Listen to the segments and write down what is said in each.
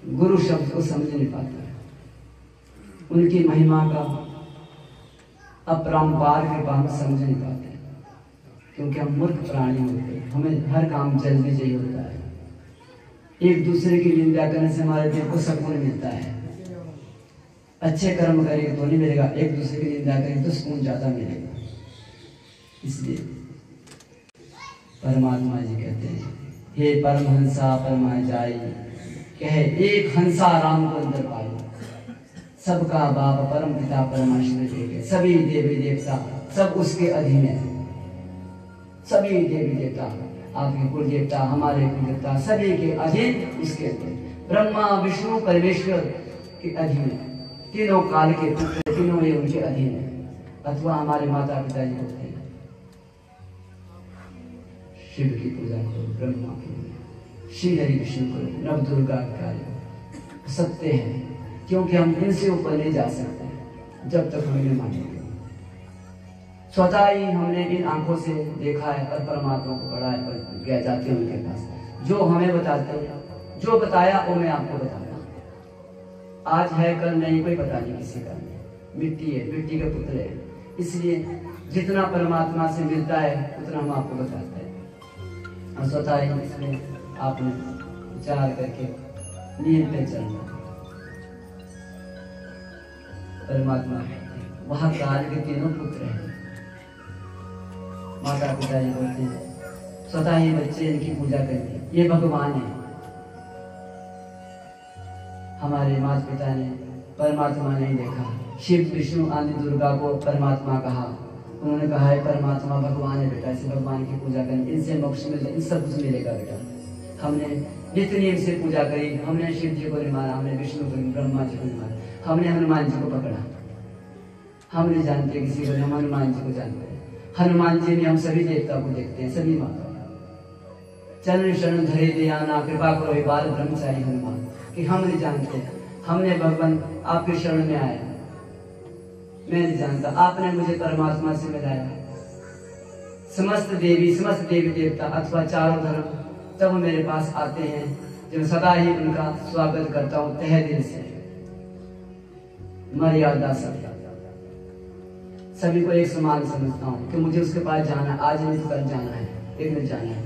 गुरु शब्द को समझ नहीं पाता है। उनकी महिमा का अपरंपार कृपा हम समझ नहीं पाते, क्योंकि हम मूर्ख प्राणी होते हैं। हमें हर काम जल्दी चाहिए होता है। एक दूसरे की निंदा करने से हमारे दिल को सुकून मिलता है। अच्छे कर्म करेंगे तो नहीं मिलेगा, एक दूसरे की निंदा करेंगे तो सुकून ज्यादा मिलेगा। इसलिए परमात्मा जी कहते हैं, हे परमहंसा परमा जाई, कहे एक हंसा राम को अंदर पाई। सबका बाप परम पिता परमेश्वर एक है। सभी देवी देवता सब उसके अधीन है। सभी देवी देवता, आपके कुल देवता, हमारे कुल देवता, सभी के अधीन उसके अधीन। ब्रह्मा विष्णु परमेश्वर के अधीन है। तीनों काल के पुत्र, तीनों ये उनके अधीन है। अथवा हमारे माता पिता जी होते हैं। शिव की पूजा करो, ब्रह्मा की, श्री हरि विष्णु करो, नव दुर्गा कार्य सत्य है, क्योंकि हम इनसे ऊपर नहीं जा सकते जब तक हमें मानेंगे। स्वतः ही हमने इन आंखों से देखा है और परमात्मा को पढ़ा है और गए जाते हैं उनके पास। जो हमें बताते हैं, जो बताया वो मैं आपको बताऊंगा। आज है कल नहीं, कोई पता नहीं किसी का। मिट्टी है, मिट्टी के पुतले हैं। इसलिए जितना परमात्मा से मिलता है उतना हम आपको बताते हैं। और स्वतः ही इसमें आपने विचार करके नियम पे चलना। परमात्मा वहाँ काल के तीनों पुत्र हैं। माता पिता जी बोलते हैं, स्वतः ही बच्चे इनकी पूजा करेंगे, ये भगवान है। हमारे माता पिता ने परमात्मा नहीं देखा। शिव विष्णु आदि दुर्गा को परमात्मा कहा। उन्होंने कहा है परमात्मा भगवान है बेटा, इसे भगवान की पूजा करें, इनसे मोक्ष मिलेगा, इन सब कुछ मिलेगा बेटा। हमने नित्य नियम से पूजा करी। हमने शिव जी को नहीं माना, हमने विष्णु को, ब्रह्मा जी को नहीं माना, हमने हनुमान जी को पकड़ा। हम नहीं जानते किसी को, हम हनुमान जी को जानते हैं। हनुमान जी में हम सभी देवता को देखते हैं, सभी माता। चरण शरण धरे दयाना, कृपा करो हे बाल ब्रह्मचारी हनुमान, कि हम नहीं जानते। हमने भगवान आपके शरण में आए, मैं नहीं जानता, आपने मुझे परमात्मा से मिलाया। समस्त देवी, समस्त देवी देवता अथवा चारों धर्म तब मेरे पास आते हैं जब सदा ही उनका स्वागत करता हूँ तहे दिल से। मर्यादा सभी को एक समान समझता हूँ कि मुझे उसके पास जाना, आज नहीं तो कल जाना है, एक दिन जाना है।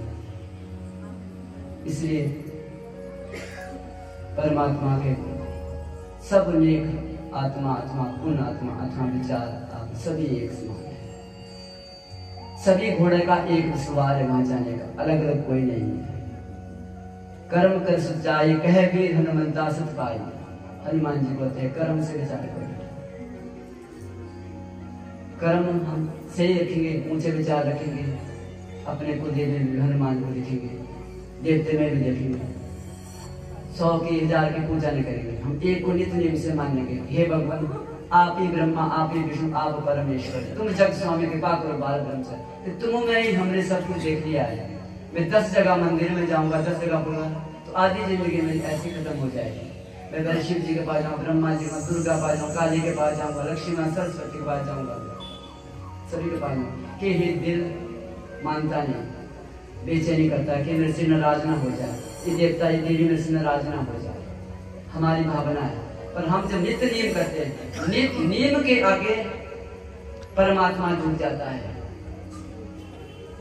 इसलिए परमात्मा के सब नेक आत्मा अथवा पुण्य आत्मा अथवा विचार आत्मा सभी एक समान है। सभी घोड़े का एक सवार है वहां जाने का, अलग अलग कोई नहीं है। कर्म कर सच्चाई, कहे वीर हनुमंता सत पाई। हनुमान जी बोलते हैं कर्म से विचार करो। कर्म हम सही रखेंगे, ऊंचे विचार रखेंगे, अपने को देवी हनुमान को देखेंगे, देवते में भी देखेंगे। 100 की 1000 की पूजा नहीं करेंगे, हम एक को नित्य नियम से मानेंगे। हे भगवान, आप ही ब्रह्मा, आप ही विष्णु, आप परमेश्वर, तुम जग स्वामी, कृपा करो बाल ब्रह्मचारी। तुम में ही हमने सब कुछ देख लिया है। मैं 10 जगह मंदिर में जाऊंगा, 10 जगह बोलूंगा तो आधी जिंदगी में ऐसी खत्म हो जाएगी। मैं पहले शिव जी के पास जाऊँ, ब्रह्मा जी के पास, दुर्गा पास जाऊँ, काली के पास जाऊंगा, लक्ष्मी माँ सरस्वती के पास जाऊंगा, सभी के पास जाऊँ कि ये दिल मानता नहीं, बेचैनी करता है कि मेरे से नाराज ना हो जाए, ये देवता ये देवी मेरे से नाराज ना हो जाए, हमारी भावना है। पर हम जब नित्य नियम करते हैं, नित्य नियम के आगे परमात्मा जुड़ जाता है।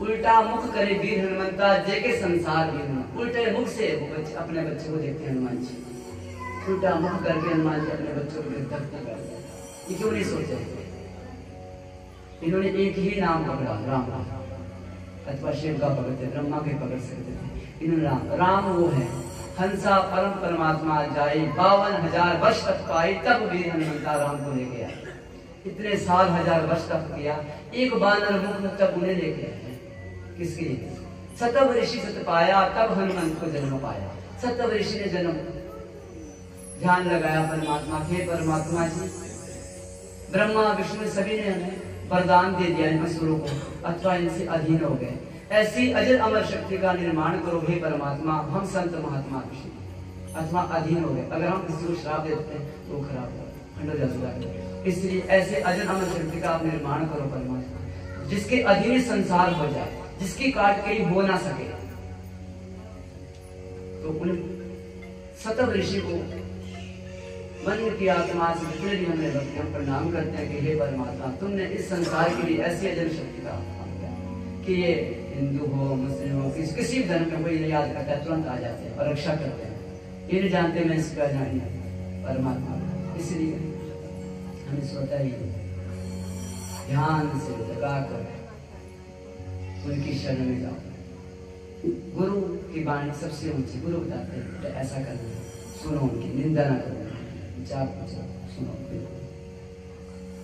उल्टा मुख करे वीर हनुमंता, जेके संसार वीर। उल्टे मुख से अपने बच्चे को देखते हैं हनुमान जी, उल्टा मुख करके हनुमान जी अपने बच्चों को देखते हैं। ये क्यों नहीं सोचे? इन्होंने एक ही नाम पकड़ा, राम। अथवा शिव का पकड़ते, ब्रह्मा के पकड़ सकते थे, इन्होंने राम। राम वो है हंसा परम परमात्मा जाए, 52,000 वर्ष तक पाई, तब वीर हनुमंता राम को लेके आए। इतने साल 1000 वर्ष तक किया, एक बानर मुख तब उन्हें लेके आए। किसके लिए? सतव ऋषि सत पाया, तब हनुमंत को जन्म पाया। सतव ऋषि ने जन्म ध्यान लगाया परमात्मा के। परमात्मा जी ब्रह्मा विष्णु सभी ने हमें वरदान दे दिया इन असुरों को, अथवा इनसे अधीन हो गए। ऐसी अजर अमर शक्ति का निर्माण करो हे परमात्मा, हम संत महात्मा अथवा अधीन हो गए। अगर हम किसी को श्राप देते हैं तो खराब हो, इसलिए ऐसे अजर अमर शक्ति का आप निर्माण करो परमात्मा, जिसके अधीन संसार हो जाए, जिसकी काट कहीं हो ना सके। तो उन सतव ऋषि को मन की आत्मा से जितने भी हमने भक्ति हम प्रणाम करते हैं कि हे परमात्मा, तुमने इस संसार के लिए ऐसी अजर शक्ति का कि ये हिंदू हो मुस्लिम हो किसी भी धर्म में कोई याद करता है तुरंत आ जाते हैं और रक्षा करते हैं। ये नहीं जानते मैं इसका जानी परमात्मा, इसलिए हमें स्वतः ही ध्यान से लगा कर उनकी शरण में जाओ। गुरु की वाणी सबसे ऊंची, गुरु बताते हैं तो ऐसा करना है, सुनो उनकी निंदा ना करो, विचार पूछो, सुनो।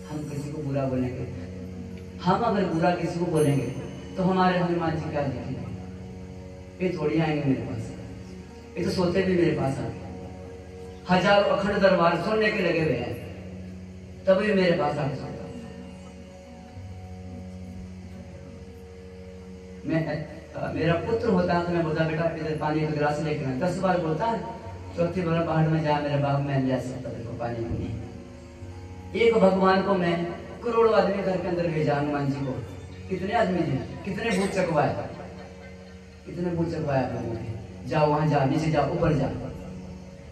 हम किसी को बुरा बोलेंगे, हम अगर बुरा किसी को बोलेंगे तो हमारे हनुमान जी क्या देखेंगे? ये थोड़ी आएंगे मेरे पास, ये तो सोते भी मेरे पास आते, हजारों अखंड दरबार सुनने के लगे हुए हैं, तब भी मेरे पास आके सुनता। मेरा पुत्र होता है तो मैं बोलता बेटा इधर पानी का गिलास लेके आना, 10 बार बोलता है, चौथी बार पहाड़ में जा मेरे बाप में ले सकता तेरे को पानी को नहीं। एक भगवान को मैं करोड़ों आदमी घर के अंदर भेजा, हनुमान जी को कितने आदमी थे, कितने भूत चकवाए, कितने भूत चकवाए आपने, जाओ वहां जा, नीचे जाओ, ऊपर जा।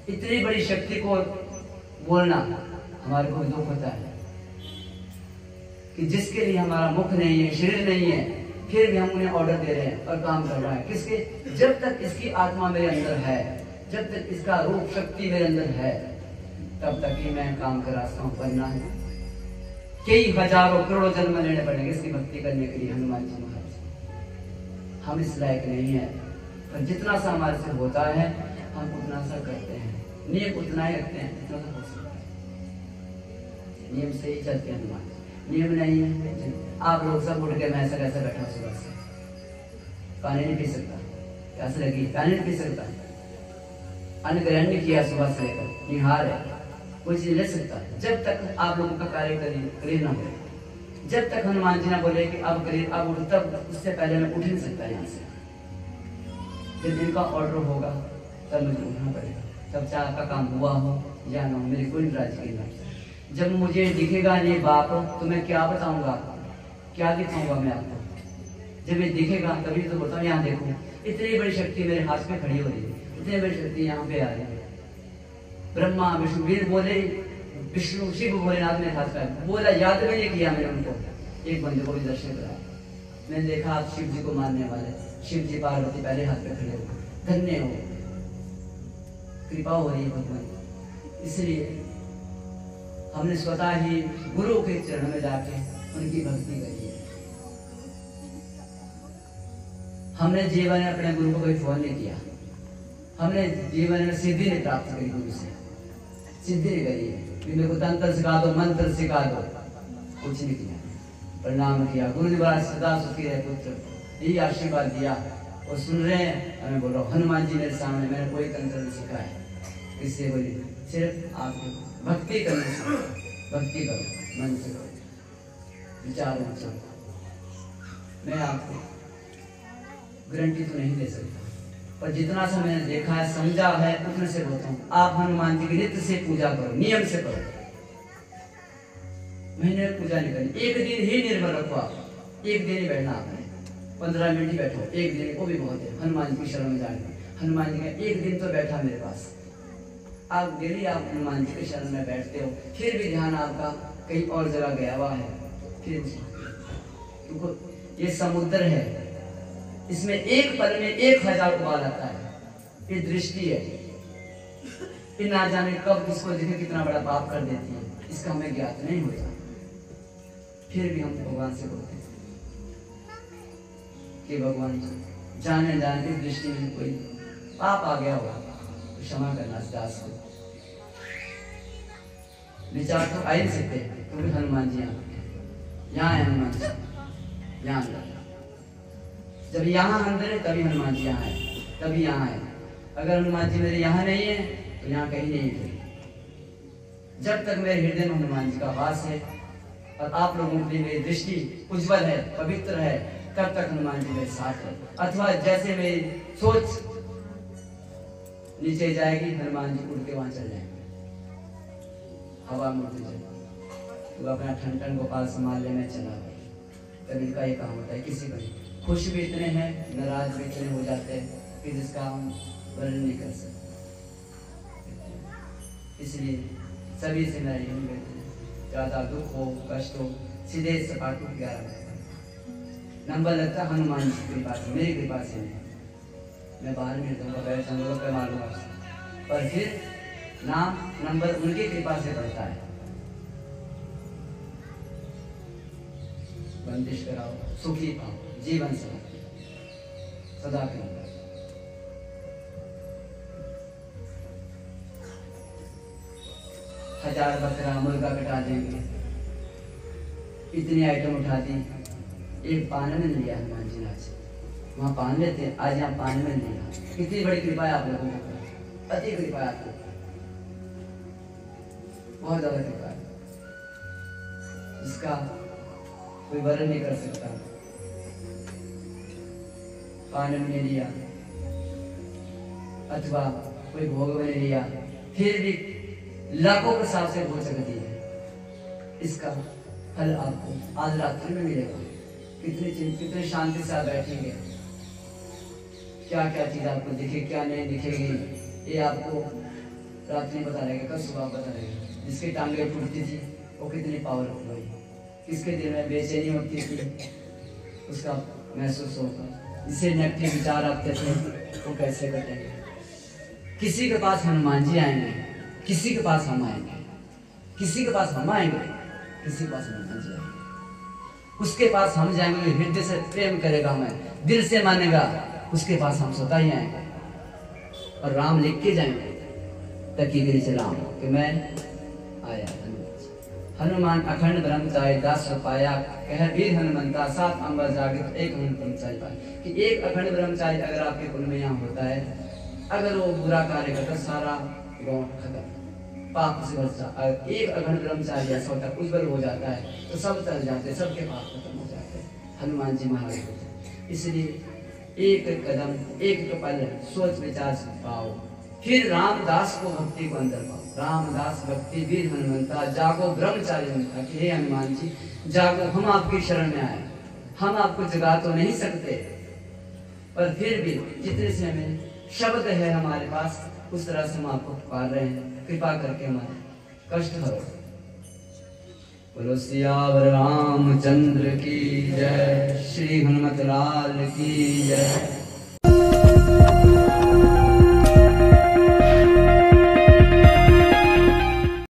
इतनी बड़ी शक्ति को बोलना हमारे को दुख होता है कि जिसके लिए हमारा मुख नहीं है, शरीर नहीं है, फिर भी हम उन्हें ऑर्डर दे रहे हैं और काम कर रहे हैं। किसके? जब तक इसकी आत्मा मेरे अंदर है, जब तक इसका रूप शक्ति मेरे अंदर है, तब तक ही मैं काम कर रास्ता हूं। बनना है कई हजारों करोड़ों जन्म लेने पड़ेंगे इसकी भक्ति करने के लिए हनुमान जी महाराज। हम इस लायक नहीं है, पर जितना सा हमारे से होता है हम उतना सा करते हैं, नियम उतना ही रखते हैं जितना सा हो सकता है। नियम से ही चलते हैं हनुमान, नियम नहीं है। आप लोग सब उठ के मैं ऐसा कैसे बैठा सुबह से, पानी नहीं पी सकता, प्यास लगी पानी नहीं पी सकता, अन्न ग्रहण नहीं किया सुबह से लेकर, निहार है, कोई चीज ले सकता है। जब तक आप लोगों का कार्य करिए ना हो, जब तक हनुमान जी ना बोले कि अब करिए अब उठ, तब उससे पहले मैं उठ नहीं सकता यहाँ से। जब इनका ऑर्डर होगा तब मुझे उठना पड़ेगा, तब चाहे आपका काम हुआ हो या ना हो, मेरी कोई नाराजगी नहीं। जब मुझे दिखेगा नहीं बाप तो मैं क्या बताऊंगा, क्या दिखाऊंगा मैं आपको? जब ये दिखेगा तभी तो बोलता हूँ यहाँ देखो, इतनी बड़ी शक्ति मेरे हाथ में खड़ी हो रही है, इतनी बड़ी शक्ति यहाँ पे आ रही है। ब्रह्मा विष्णु वीर बोले, विष्णु शिव भोलेनाथ ने हाथ में बोला, याद में नहीं किया मैंने उनको। एक बंदे को भी दर्शन कराया, मैंने देखा आप शिव जी को मानने वाले, शिव जी पार्वती पहले हाथ पे खड़े हो, धन्य हो, कृपा हो रही है भगवान। इसलिए हमने स्वतः ही गुरु के चरण में जाके उनकी भक्ति करी है। हमने जीवन में अपने गुरु को कोई फोन नहीं किया, हमने जीवन में सिद्धि नहीं प्राप्त करी, गुरु से सिद्धि नहीं करी है। मेरे को तंत्र सिखा दो, मंत्र सिखा दो, कुछ नहीं किया, प्रणाम किया, गुरु जी महाराज सदा सुखी रहे पुत्र, यही आशीर्वाद दिया। और सुन रहे हैं, मैं बोल रहा हूँ हनुमान जी मेरे सामने, मैंने कोई तंत्र नहीं सीखा है, इससे बोली सिर्फ आपको भक्ति करने से, भक्ति करो, मन से करो, विचार मत करो। मैं आपको गारंटी तो नहीं दे सकता, पर जितना सा मैंने देखा है समझा है उतने से बोलता हूँ। आप हनुमान जी की नित्य से पूजा करो, नियम से करो, महीने में पूजा नहीं करनी, एक दिन ही निर्भर रखो आप, एक दिन ही बैठना आपने, 15 मिनट ही बैठो, एक दिन वो भी बहुत है हनुमान जी की शरण में जाने। हनुमान जी का एक दिन तो बैठा मेरे पास, आप डेली आप हनुमान जी के शरण में बैठते हो, फिर भी ध्यान आपका कहीं और जगह गया हुआ है, फिर क्योंकि ये समुद्र है, इसमें एक पल में 1000 उबाल आता है। ये दृष्टि है, ये ना जाने कब किसको देखे कितना बड़ा पाप कर देती है, इसका हमें ज्ञात नहीं होता। फिर भी हम भगवान से बोलते हैं कि भगवान जाने जाने की दृष्टि में कोई पाप आ गया होगा तो क्षमा करना दास को। विचार तो आ ही नहीं सकते क्योंकि हनुमान जी यहाँ है, हनुमान जी यहाँ, जब यहाँ अंदर है तभी हनुमान जी यहाँ है, तभी यहाँ है। अगर हनुमान जी मेरे यहाँ नहीं है तो यहाँ कहीं नहीं है। जब तक मेरे हृदय में हनुमान जी का वास है और आप लोगों के लिए मेरी दृष्टि उज्जवल है, पवित्र है, तब तक हनुमान जी मेरे साथ है। अथवा जैसे मेरी सोच नीचे जाएगी, हनुमान जी उड़ के वहां चल जाएंगे, हवा में उड़ते जाएंगे। तो अपना ठन ठन गोपाल संभाल ले, मैं चला गई। कभी का ये काम होता है, किसी का खुश भी इतने हैं, नाराज भी इतने हो जाते हैं कि जिसका हम वर्णन नहीं कर सकते। इसलिए सभी से मेरा यही निवेदन है, ज़्यादा दुख हो कष्ट हो सीधे सपाट को 11 नंबर लगता हनुमान जी की कृपा से, मेरी कृपा से नहीं। मैं बाहर मिल दूंगा, बैठ जाऊंगा, मैं मालूंगा, पर फिर नाम नंबर उनकी कृपा से बढ़ता है। बंदिश कराओ, सुखी पाओ, जीवन सदा के अंदर। हजार बकरा मुर्गा कटा देंगे, इतनी आइटम उठा दी, एक पान में लिया हनुमान जी ने आज, वहाँ पान लेते हैं, आज यहाँ पान में लिया। कितनी बड़ी कृपा है आप लोगों को, अति कृपा है आपको, बहुत ज्यादा कृपा है, जिसका कोई वर्णन नहीं कर सकता। पान में लिया अथवा कोई भोग में लिया, फिर भी लाखों प्रसाद से हो सकती है, इसका फल आपको आज रात्रि में मिलेगा। कितनी शांति से आप बैठेंगे, क्या क्या चीज आपको दिखे क्या नहीं दिखेगी, ये आपको रात्रि बता रहेगा, कल सुबह बता रहेगा। जिसकी टांगे टूटती थी वो कितनी पावरफुल हुई, किसके दिल में बेचैनी होती थी उसका महसूस होगा, जिससे नेगेटिव विचार आते थे वो कैसे कटेंगे। किसी के पास हनुमान जी आएंगे, किसी के पास हम आएंगे, किसी के पास हम आएंगे, किसी के पास हनुमान जी आएंगे, उसके पास हम जाएंगे, हृदय से प्रेम करेगा, हमें दिल से मानेगा, उसके पास हम स्वतः ही आएंगे। और राम लिख के जाएंगे तकी गिरी से राम कि मैं आया। हनुमान अखंड ब्रह्मचारी दास पाया, कह वीर हनुमंता सात अंबर जागृत एक ब्रह्मचारी पाया। कि एक अखंड ब्रह्मचारी अगर आपके कुल में यहाँ होता है, अगर वो बुरा कार्य करता सारा गाँव खत्म, पाप से बचता। अगर एक अखंड ब्रह्मचारी ऐसा होता है उज्जवल हो जाता है तो सब चल जाते, सबके पाप खत्म हो जाते हैं। हनुमान जी महाराज होते, इसलिए एक कदम एक पल सोच विचार से पाओ, फिर रामदास को भक्ति को अंदर पाओ। रामदास भक्ति वीर हनुमंता जागो ब्रह्मचारी हनुमंता, कि हे हनुमान जी जागो, हम आपकी शरण में आए, हम आपको जगा तो नहीं सकते, पर फिर भी जितने से हमें शब्द है हमारे पास उस तरह से हम आपको पुकार रहे हैं, कृपा करके हमारे कष्ट हरो। बोलो सियावर रामचंद्र की जय, श्री हनुमत लाल की जय।